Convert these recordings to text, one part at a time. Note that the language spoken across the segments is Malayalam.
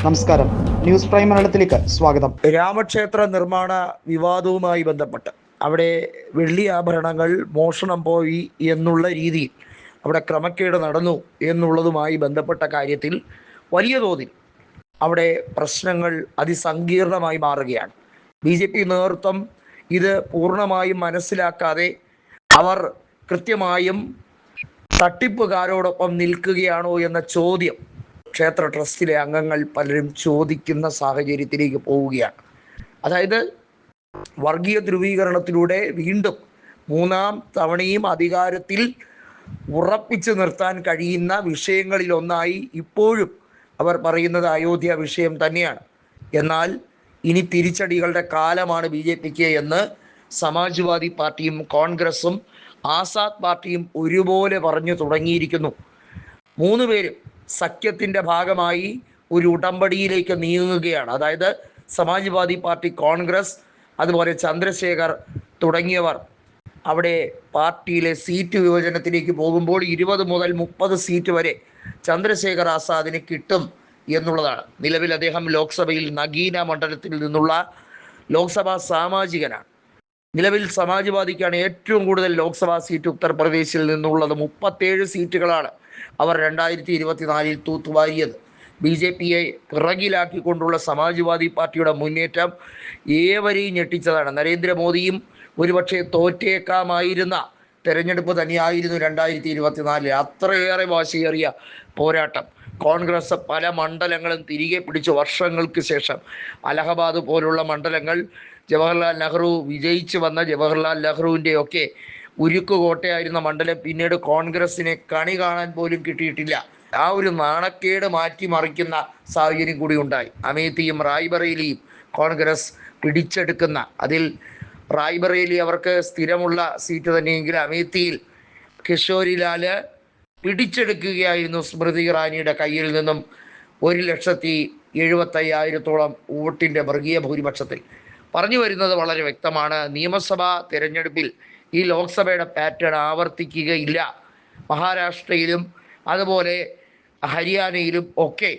നമസ്കാരം, ന്യൂസ് പ്രൈം മലയാളത്തിലേക്ക് സ്വാഗതം. രാമക്ഷേത്ര നിർമ്മാണ വിവാദവുമായി ബന്ധപ്പെട്ട് അവിടെ വെള്ളി ആഭരണങ്ങൾ മോഷണം പോയി എന്നുള്ള രീതിയിൽ അവിടെ ക്രമക്കേട് നടന്നു എന്നുള്ളതുമായി ബന്ധപ്പെട്ട കാര്യത്തിൽ വലിയ തോതിൽ അവിടെ പ്രശ്നങ്ങൾ അതിസങ്കീർണമായി മാറുകയാണ്. BJP നേതൃത്വം ഇത് പൂർണ്ണമായും മനസ്സിലാക്കാതെ അവർ കൃത്യമായും തട്ടിപ്പുകാരോടൊപ്പം നിൽക്കുകയാണോ എന്ന ചോദ്യം ക്ഷേത്ര ട്രസ്റ്റിലെ അംഗങ്ങൾ പലരും ചോദിക്കുന്ന സാഹചര്യത്തിലേക്ക് പോവുകയാണ്. അതായത് വർഗീയ ധ്രുവീകരണത്തിലൂടെ വീണ്ടും മൂന്നാം തവണയും അധികാരത്തിൽ ഉറപ്പിച്ചു നിർത്താൻ കഴിയുന്ന വിഷയങ്ങളിലൊന്നായി ഇപ്പോഴും അവർ പറയുന്നത് അയോധ്യ വിഷയം തന്നെയാണ്. എന്നാൽ ഇനി തിരിച്ചടികളുടെ കാലമാണ് BJPക്ക് എന്ന് സമാജ്വാദി പാർട്ടിയും കോൺഗ്രസും ആസാദ് പാർട്ടിയും ഒരുപോലെ പറഞ്ഞു തുടങ്ങിയിരിക്കുന്നു. മൂന്ന് പേരും സഖ്യത്തിൻ്റെ ഭാഗമായി ഒരു ഉടമ്പടിയിലേക്ക് നീങ്ങുകയാണ്. അതായത് സമാജ്വാദി പാർട്ടി, കോൺഗ്രസ്, അതുപോലെ ചന്ദ്രശേഖർ തുടങ്ങിയവർ അവിടെ പാർട്ടിയിലെ സീറ്റ് വിഭജനത്തിലേക്ക് പോകുമ്പോൾ 20 മുതൽ 30 സീറ്റ് വരെ ചന്ദ്രശേഖർ ആസാദിന് കിട്ടും എന്നുള്ളതാണ്. നിലവിൽ അദ്ദേഹം ലോക്സഭയിൽ നഗീന മണ്ഡലത്തിൽ നിന്നുള്ള ലോക്സഭാ സാമാജികനാണ്. നിലവിൽ സമാജ്വാദിക്കാണ് ഏറ്റവും കൂടുതൽ ലോക്സഭാ സീറ്റ് ഉത്തർപ്രദേശിൽ നിന്നുള്ളത്. 37 സീറ്റുകളാണ് അവർ 2024 തൂത്തുവാരിയത്. BJPയെ പിറകിലാക്കിക്കൊണ്ടുള്ള സമാജ്വാദി പാർട്ടിയുടെ മുന്നേറ്റം ഏവരെയും ഞെട്ടിച്ചതാണ്. നരേന്ദ്രമോദിയും ഒരുപക്ഷെ തോറ്റേക്കാമായിരുന്ന തെരഞ്ഞെടുപ്പ് തന്നെയായിരുന്നു 2024. അത്രയേറെ വാശിയേറിയ പോരാട്ടം. കോൺഗ്രസ് പല മണ്ഡലങ്ങളും തിരികെ പിടിച്ചു. വർഷങ്ങൾക്ക് ശേഷം അലഹബാദ് പോലുള്ള മണ്ഡലങ്ങൾ ജവഹർലാൽ നെഹ്റു വിജയിച്ചു വന്ന ജവഹർലാൽ നെഹ്റുവിൻ്റെയൊക്കെ ഉരുക്ക് കോട്ടയായിരുന്ന മണ്ഡലം പിന്നീട് കോൺഗ്രസിനെ കണി കാണാൻ പോലും കിട്ടിയിട്ടില്ല. ആ ഒരു നാണക്കേട് മാറ്റിമറിക്കുന്ന സാഹചര്യം കൂടി ഉണ്ടായി. അമേത്തിയും റായ്ബറേലിയും കോൺഗ്രസ് പിടിച്ചെടുക്കുന്ന, അതിൽ റായ്ബറേലി അവർക്ക് സ്ഥിരമുള്ള സീറ്റ് തന്നെയെങ്കിൽ അമേത്തിയിൽ കിഷോരിലാല് പിടിച്ചെടുക്കുകയായിരുന്നു സ്മൃതി ഇറാനിയുടെ കയ്യിൽ നിന്നും 1,75,000 വോട്ടിൻ്റെ മൃഗീയ ഭൂരിപക്ഷത്തിൽ. പറഞ്ഞു വരുന്നത് വളരെ വ്യക്തമാണ്. നിയമസഭാ തിരഞ്ഞെടുപ്പിൽ ഈ ലോക്സഭയുടെ പാറ്റേൺ ആവർത്തിക്കുകയില്ല. മഹാരാഷ്ട്രയിലും അതുപോലെ ഹരിയാനയിലും ഒക്കെ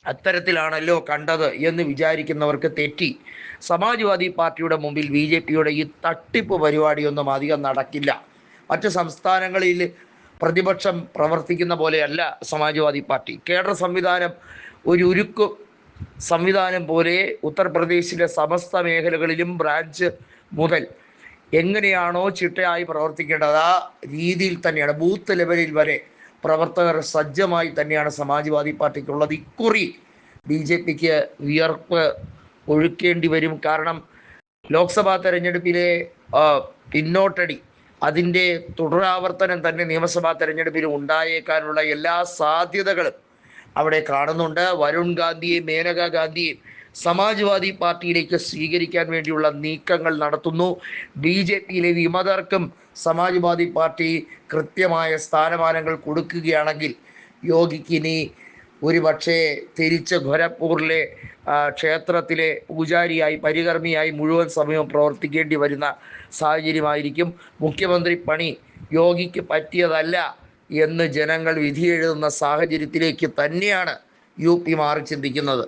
അത്തരത്തിലാണല്ലോ കണ്ടത് എന്ന് വിചാരിക്കുന്നവർക്ക് തെറ്റി. സമാജ്വാദി പാർട്ടിയുടെ മുമ്പിൽ BJPയുടെ ഈ തട്ടിപ്പ് പരിപാടിയൊന്നും അധികം നടക്കില്ല. മറ്റ് സംസ്ഥാനങ്ങളിൽ പ്രതിപക്ഷം പ്രവർത്തിക്കുന്ന പോലെയല്ല സമാജ്വാദി പാർട്ടി. കേഡർ സംവിധാനം ഒരു ഉരുക്കു സംവിധാനം പോലെ ഉത്തർപ്രദേശിലെ സമസ്ത മേഖലകളിലും ബ്രാഞ്ച് മുതൽ എങ്ങനെയാണോ ചിട്ടയായി പ്രവർത്തിക്കേണ്ടത് ആ രീതിയിൽ തന്നെയാണ്. ബൂത്ത് ലെവലിൽ വരെ പ്രവർത്തകർ സജ്ജമായി തന്നെയാണ് സമാജ്വാദി പാർട്ടിക്കുള്ളത്. ഇക്കുറി BJPക്ക് വിയർപ്പ് ഒഴുക്കേണ്ടി വരും. കാരണം ലോക്സഭാ തെരഞ്ഞെടുപ്പിലെ പിന്നോട്ടടി, അതിൻ്റെ തുടരാവർത്തനം തന്നെ നിയമസഭാ തെരഞ്ഞെടുപ്പിൽ ഉണ്ടായേക്കാനുള്ള എല്ലാ സാധ്യതകളും അവിടെ കാണുന്നുണ്ട്. വരുൺ ഗാന്ധിയെയും മേനക ഗാന്ധിയെയും സമാജ്വാദി പാർട്ടിയിലേക്ക് സ്വീകരിക്കാൻ വേണ്ടിയുള്ള നീക്കങ്ങൾ നടത്തുന്നു. BJPയിലെ വിമതർക്കും സമാജ്വാദി പാർട്ടി കൃത്യമായ സ്ഥാനമാനങ്ങൾ കൊടുക്കുകയാണെങ്കിൽ യോഗിക്ക് ഇനി ഒരുപക്ഷെ തിരിച്ച് ഗോരഖ്പൂരിലെ ക്ഷേത്രത്തിലെ പൂജാരിയായി, പരികർമ്മിയായി മുഴുവൻ സമയവും പ്രവർത്തിക്കേണ്ടി വരുന്ന സാഹചര്യമായിരിക്കും. മുഖ്യമന്ത്രി പണി യോഗിക്ക് പറ്റിയതല്ല എന്ന് ജനങ്ങൾ വിധിയെഴുതുന്ന സാഹചര്യത്തിലേക്ക് തന്നെയാണ് UP മാറി ചിന്തിക്കുന്നത്.